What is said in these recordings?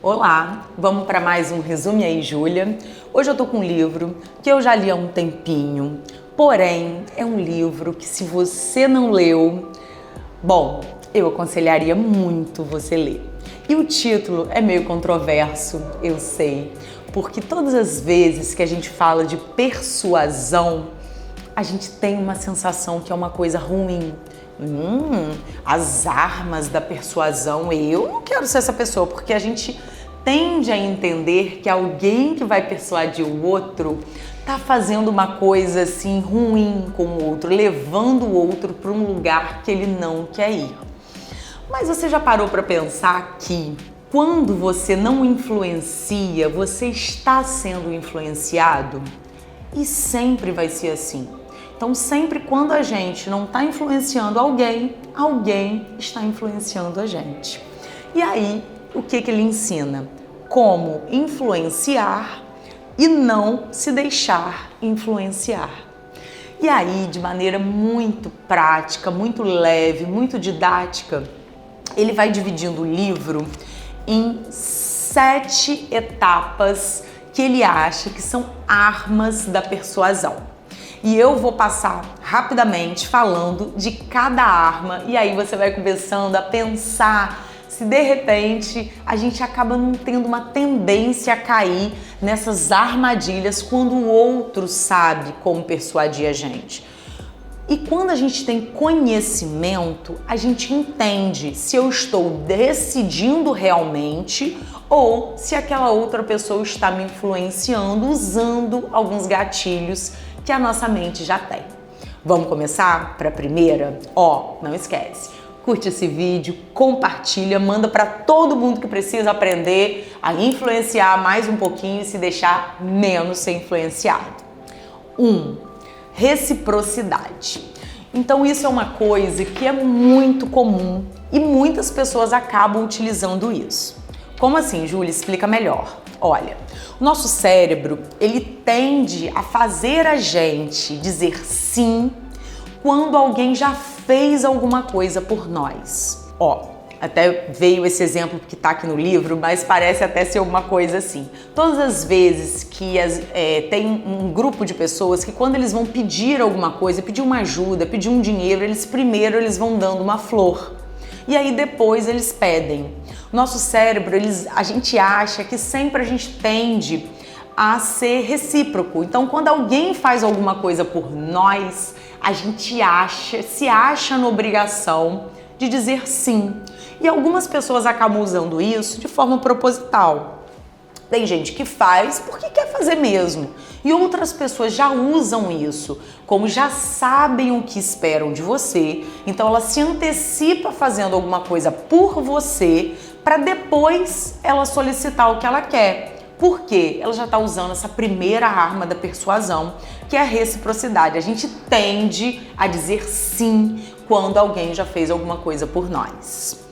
Olá, vamos para mais um Resume aí, Júlia. Hoje eu tô com um livro que eu já li há um tempinho, porém é um livro que se você não leu, bom, eu aconselharia muito você ler. E o título é meio controverso, eu sei, porque todas as vezes que a gente fala de persuasão, a gente tem uma sensação que é uma coisa ruim. As armas da persuasão, eu não quero ser essa pessoa, porque a gente tende a entender que alguém que vai persuadir o outro tá fazendo uma coisa assim ruim com o outro, levando o outro para um lugar que ele não quer ir. Mas você já parou para pensar que quando você não influencia, você está sendo influenciado? E sempre vai ser assim. Então, sempre quando a gente não está influenciando alguém, alguém está influenciando a gente. E aí, o que ele ensina? Como influenciar e não se deixar influenciar. E aí, de maneira muito prática, muito leve, muito didática, ele vai dividindo o livro em 7 etapas que ele acha que são armas da persuasão. E eu vou passar rapidamente falando de cada arma e aí você vai começando a pensar se de repente a gente acaba não tendo uma tendência a cair nessas armadilhas quando o outro sabe como persuadir a gente. E quando a gente tem conhecimento, a gente entende se eu estou decidindo realmente ou se aquela outra pessoa está me influenciando usando alguns gatilhos que a nossa mente já tem. Vamos começar para a primeira? Não esquece. Curte esse vídeo, compartilha, manda para todo mundo que precisa aprender a influenciar mais um pouquinho e se deixar menos ser influenciado. 1. Reciprocidade. Então isso é uma coisa que é muito comum e muitas pessoas acabam utilizando isso. Como assim, Júlia? Explica melhor. Olha, o nosso cérebro, ele tende a fazer a gente dizer sim quando alguém já fez alguma coisa por nós. Até veio esse exemplo que tá aqui no livro, mas parece até ser alguma coisa assim. Todas as vezes que tem um grupo de pessoas que quando eles vão pedir alguma coisa, pedir uma ajuda, pedir um dinheiro, primeiro eles vão dando uma flor. E aí depois eles pedem. Nosso cérebro, a gente acha que sempre a gente tende a ser recíproco. Então, quando alguém faz alguma coisa por nós, a gente se acha na obrigação de dizer sim. E algumas pessoas acabam usando isso de forma proposital. Tem gente que faz porque quer fazer mesmo. E outras pessoas já usam isso, como já sabem o que esperam de você. Então ela se antecipa fazendo alguma coisa por você para depois ela solicitar o que ela quer. Por quê? Ela já está usando essa primeira arma da persuasão, que é a reciprocidade. A gente tende a dizer sim quando alguém já fez alguma coisa por nós.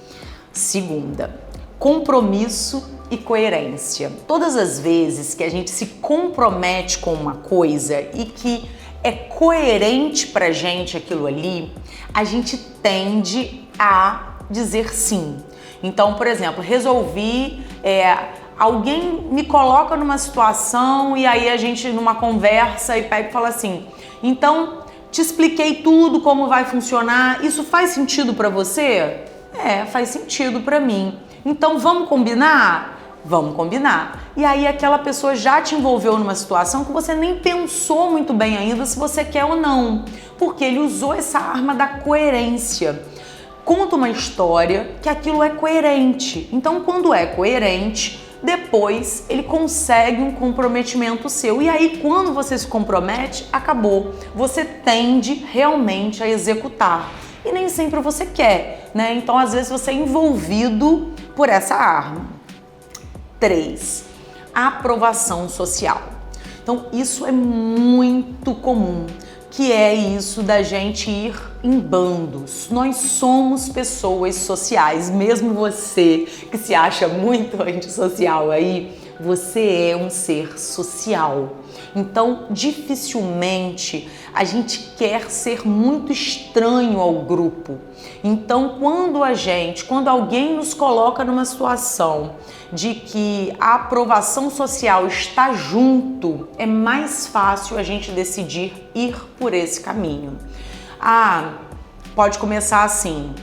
Segunda, compromisso e coerência. Todas as vezes que a gente se compromete com uma coisa e que é coerente pra gente aquilo ali, a gente tende a dizer sim. Então, por exemplo, resolvi, alguém me coloca numa situação e aí a gente numa conversa e pega e fala assim, então te expliquei tudo como vai funcionar, isso faz sentido pra você? Faz sentido pra mim. Então vamos combinar? Vamos combinar. E aí aquela pessoa já te envolveu numa situação que você nem pensou muito bem ainda se você quer ou não, porque ele usou essa arma da coerência. Conta uma história que aquilo é coerente. Então quando é coerente, depois ele consegue um comprometimento seu. E aí quando você se compromete, acabou. Você tende realmente a executar. E nem sempre você quer, né? Então às vezes você é envolvido por essa arma. 3. Aprovação social. Então isso é muito comum, que é isso da gente ir em bandos. Nós somos pessoas sociais, mesmo você que se acha muito antissocial aí, você é um ser social. Então, dificilmente a gente quer ser muito estranho ao grupo. Então, quando alguém nos coloca numa situação de que a aprovação social está junto, é mais fácil a gente decidir ir por esse caminho. Pode começar assim,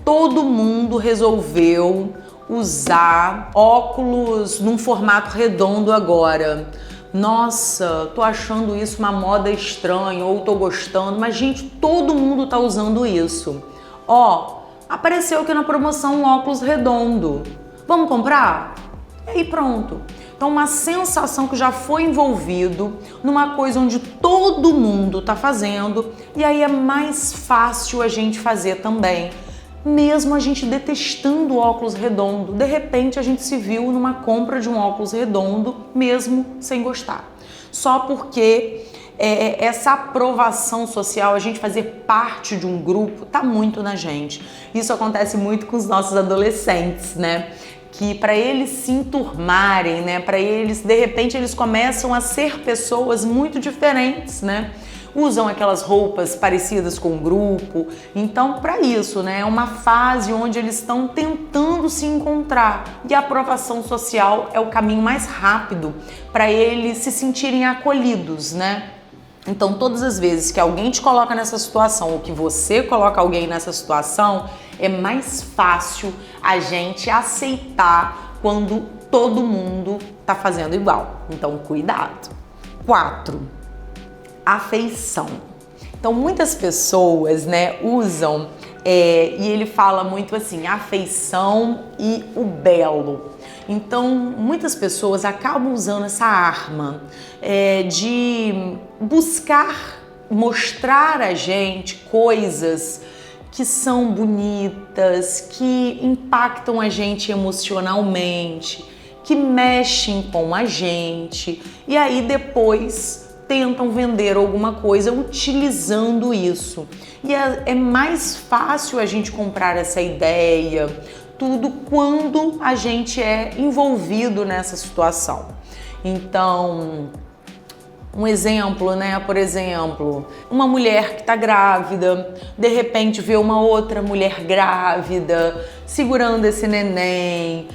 todo mundo resolveu usar óculos num formato redondo agora. Nossa, tô achando isso uma moda estranha, ou tô gostando, mas gente, todo mundo tá usando isso. Apareceu aqui na promoção um óculos redondo. Vamos comprar? E aí pronto. Então uma sensação que já foi envolvido numa coisa onde todo mundo tá fazendo, e aí é mais fácil a gente fazer também. Mesmo a gente detestando óculos redondo, de repente a gente se viu numa compra de um óculos redondo, mesmo sem gostar. Só porque essa aprovação social, a gente fazer parte de um grupo, tá muito na gente. Isso acontece muito com os nossos adolescentes, né? Que para eles se enturmarem, né? Para eles, de repente, eles começam a ser pessoas muito diferentes, né? Usam aquelas roupas parecidas com o grupo. Então, para isso, né, é uma fase onde eles estão tentando se encontrar. E a aprovação social é o caminho mais rápido para eles se sentirem acolhidos, né? Então, todas as vezes que alguém te coloca nessa situação ou que você coloca alguém nessa situação, é mais fácil a gente aceitar quando todo mundo tá fazendo igual. Então, cuidado. 4. Afeição. Então muitas pessoas, né, usam e ele fala muito assim, afeição e o belo. Então muitas pessoas acabam usando essa arma de buscar mostrar a gente coisas que são bonitas, que impactam a gente emocionalmente, que mexem com a gente, e aí depois tentam vender alguma coisa utilizando isso. E é mais fácil a gente comprar essa ideia, tudo quando a gente é envolvido nessa situação. Então, um exemplo, né? Por exemplo, uma mulher que está grávida, de repente vê uma outra mulher grávida segurando esse neném,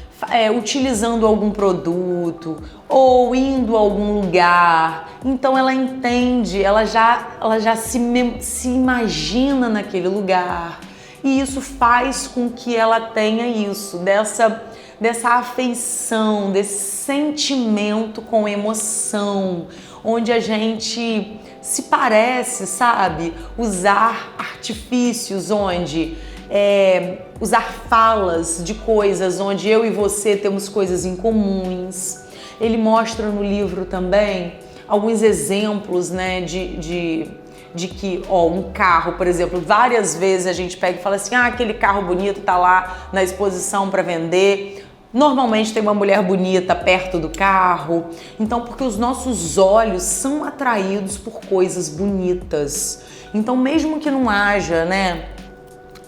utilizando algum produto ou indo a algum lugar. Então ela entende, ela já se imagina naquele lugar. E isso faz com que ela tenha isso, dessa afeição, desse sentimento com emoção, onde a gente se parece, sabe? Usar artifícios, onde usar falas de coisas onde eu e você temos coisas em comuns. Ele mostra no livro também alguns exemplos, né, de que, um carro, por exemplo, várias vezes a gente pega e fala assim, aquele carro bonito tá lá na exposição para vender. Normalmente tem uma mulher bonita perto do carro. Então, porque os nossos olhos são atraídos por coisas bonitas. Então, mesmo que não haja, né,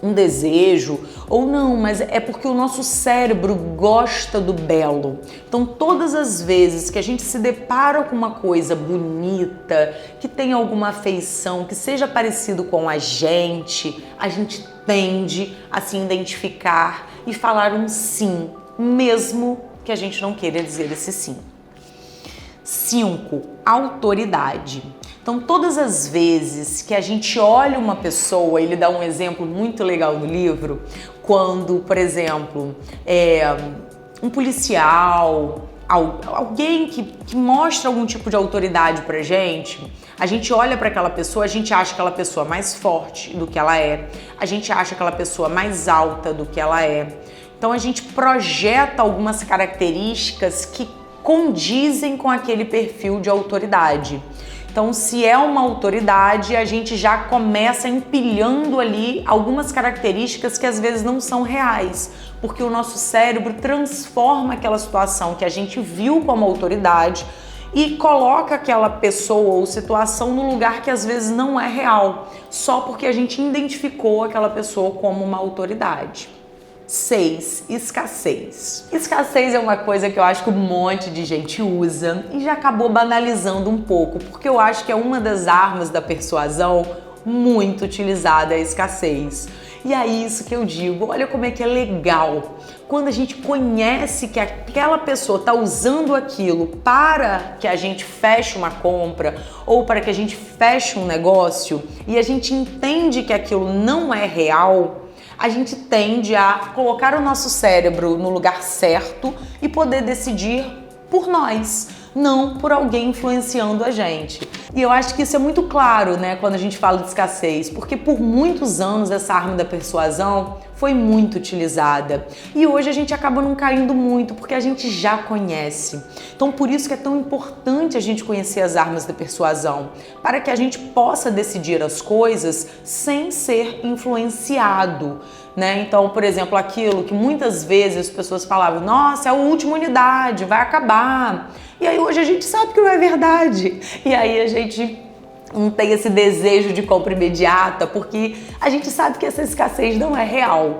um desejo ou não, mas é porque o nosso cérebro gosta do belo. Então todas as vezes que a gente se depara com uma coisa bonita, que tem alguma afeição, que seja parecido com a gente tende a se identificar e falar um sim, mesmo que a gente não queira dizer esse sim. 5. Autoridade. Então, todas as vezes que a gente olha uma pessoa, ele dá um exemplo muito legal no livro, quando, por exemplo, um policial, alguém que mostra algum tipo de autoridade pra gente, a gente olha para aquela pessoa, a gente acha aquela pessoa mais forte do que ela é, a gente acha aquela pessoa mais alta do que ela é. Então, a gente projeta algumas características que condizem com aquele perfil de autoridade. Então, se é uma autoridade, a gente já começa empilhando ali algumas características que às vezes não são reais, porque o nosso cérebro transforma aquela situação que a gente viu como autoridade e coloca aquela pessoa ou situação no lugar que às vezes não é real, só porque a gente identificou aquela pessoa como uma autoridade. 6. Escassez. Escassez é uma coisa que eu acho que um monte de gente usa e já acabou banalizando um pouco, porque eu acho que é uma das armas da persuasão muito utilizada, a escassez. E é isso que eu digo, olha como é que é legal. Quando a gente conhece que aquela pessoa está usando aquilo para que a gente feche uma compra ou para que a gente feche um negócio e a gente entende que aquilo não é real, a gente tende a colocar o nosso cérebro no lugar certo e poder decidir por nós, não por alguém influenciando a gente. E eu acho que isso é muito claro, né, quando a gente fala de escassez, porque por muitos anos essa arma da persuasão foi muito utilizada. E hoje a gente acaba não caindo muito, porque a gente já conhece. Então por isso que é tão importante a gente conhecer as armas da persuasão, para que a gente possa decidir as coisas sem ser influenciado, né? Então, por exemplo, aquilo que muitas vezes as pessoas falavam, nossa, é a última unidade, vai acabar. E aí hoje a gente sabe que não é verdade. E aí a gente não tem esse desejo de compra imediata, porque a gente sabe que essa escassez não é real.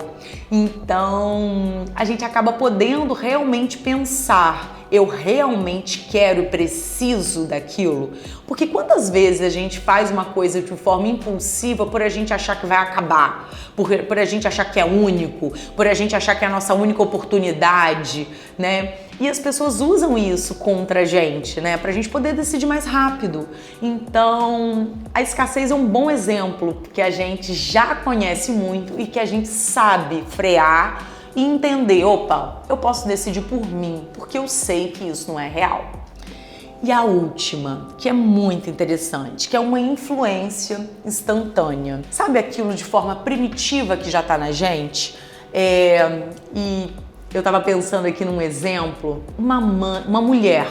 Então, a gente acaba podendo realmente pensar, eu realmente quero e preciso daquilo? Porque quantas vezes a gente faz uma coisa de forma impulsiva por a gente achar que vai acabar, por a gente achar que é único, por a gente achar que é a nossa única oportunidade, né? E as pessoas usam isso contra a gente, né? Pra gente poder decidir mais rápido. Então, a escassez é um bom exemplo que a gente já conhece muito e que a gente sabe frear e entender, opa, eu posso decidir por mim, porque eu sei que isso não é real. E a última, que é muito interessante, que é uma influência instantânea. Sabe aquilo de forma primitiva que já tá na gente? E eu tava pensando aqui num exemplo, uma mulher,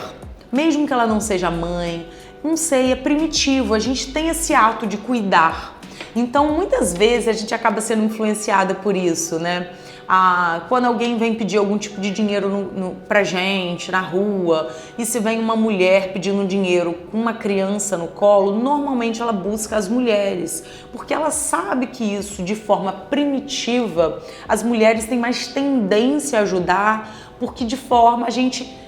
mesmo que ela não seja mãe, não sei, é primitivo, a gente tem esse ato de cuidar. Então, muitas vezes a gente acaba sendo influenciada por isso, né? Quando alguém vem pedir algum tipo de dinheiro pra gente, na rua, e se vem uma mulher pedindo dinheiro com uma criança no colo, normalmente ela busca as mulheres, porque ela sabe que isso, de forma primitiva, as mulheres têm mais tendência a ajudar, porque de forma a gente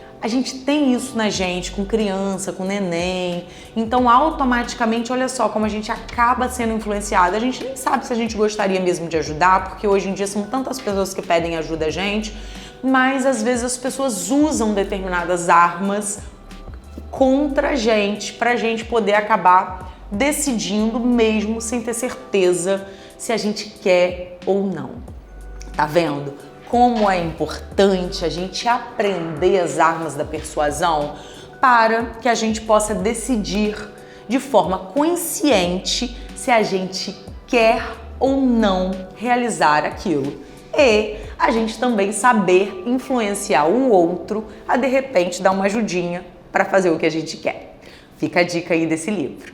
tem isso na gente, com criança, com neném. Então, automaticamente, olha só como a gente acaba sendo influenciada. A gente nem sabe se a gente gostaria mesmo de ajudar, porque hoje em dia são tantas pessoas que pedem ajuda a gente, mas às vezes as pessoas usam determinadas armas contra a gente, pra gente poder acabar decidindo mesmo sem ter certeza se a gente quer ou não. Tá vendo? Como é importante a gente aprender as armas da persuasão para que a gente possa decidir de forma consciente se a gente quer ou não realizar aquilo. E a gente também saber influenciar o outro a de repente dar uma ajudinha para fazer o que a gente quer. Fica a dica aí desse livro.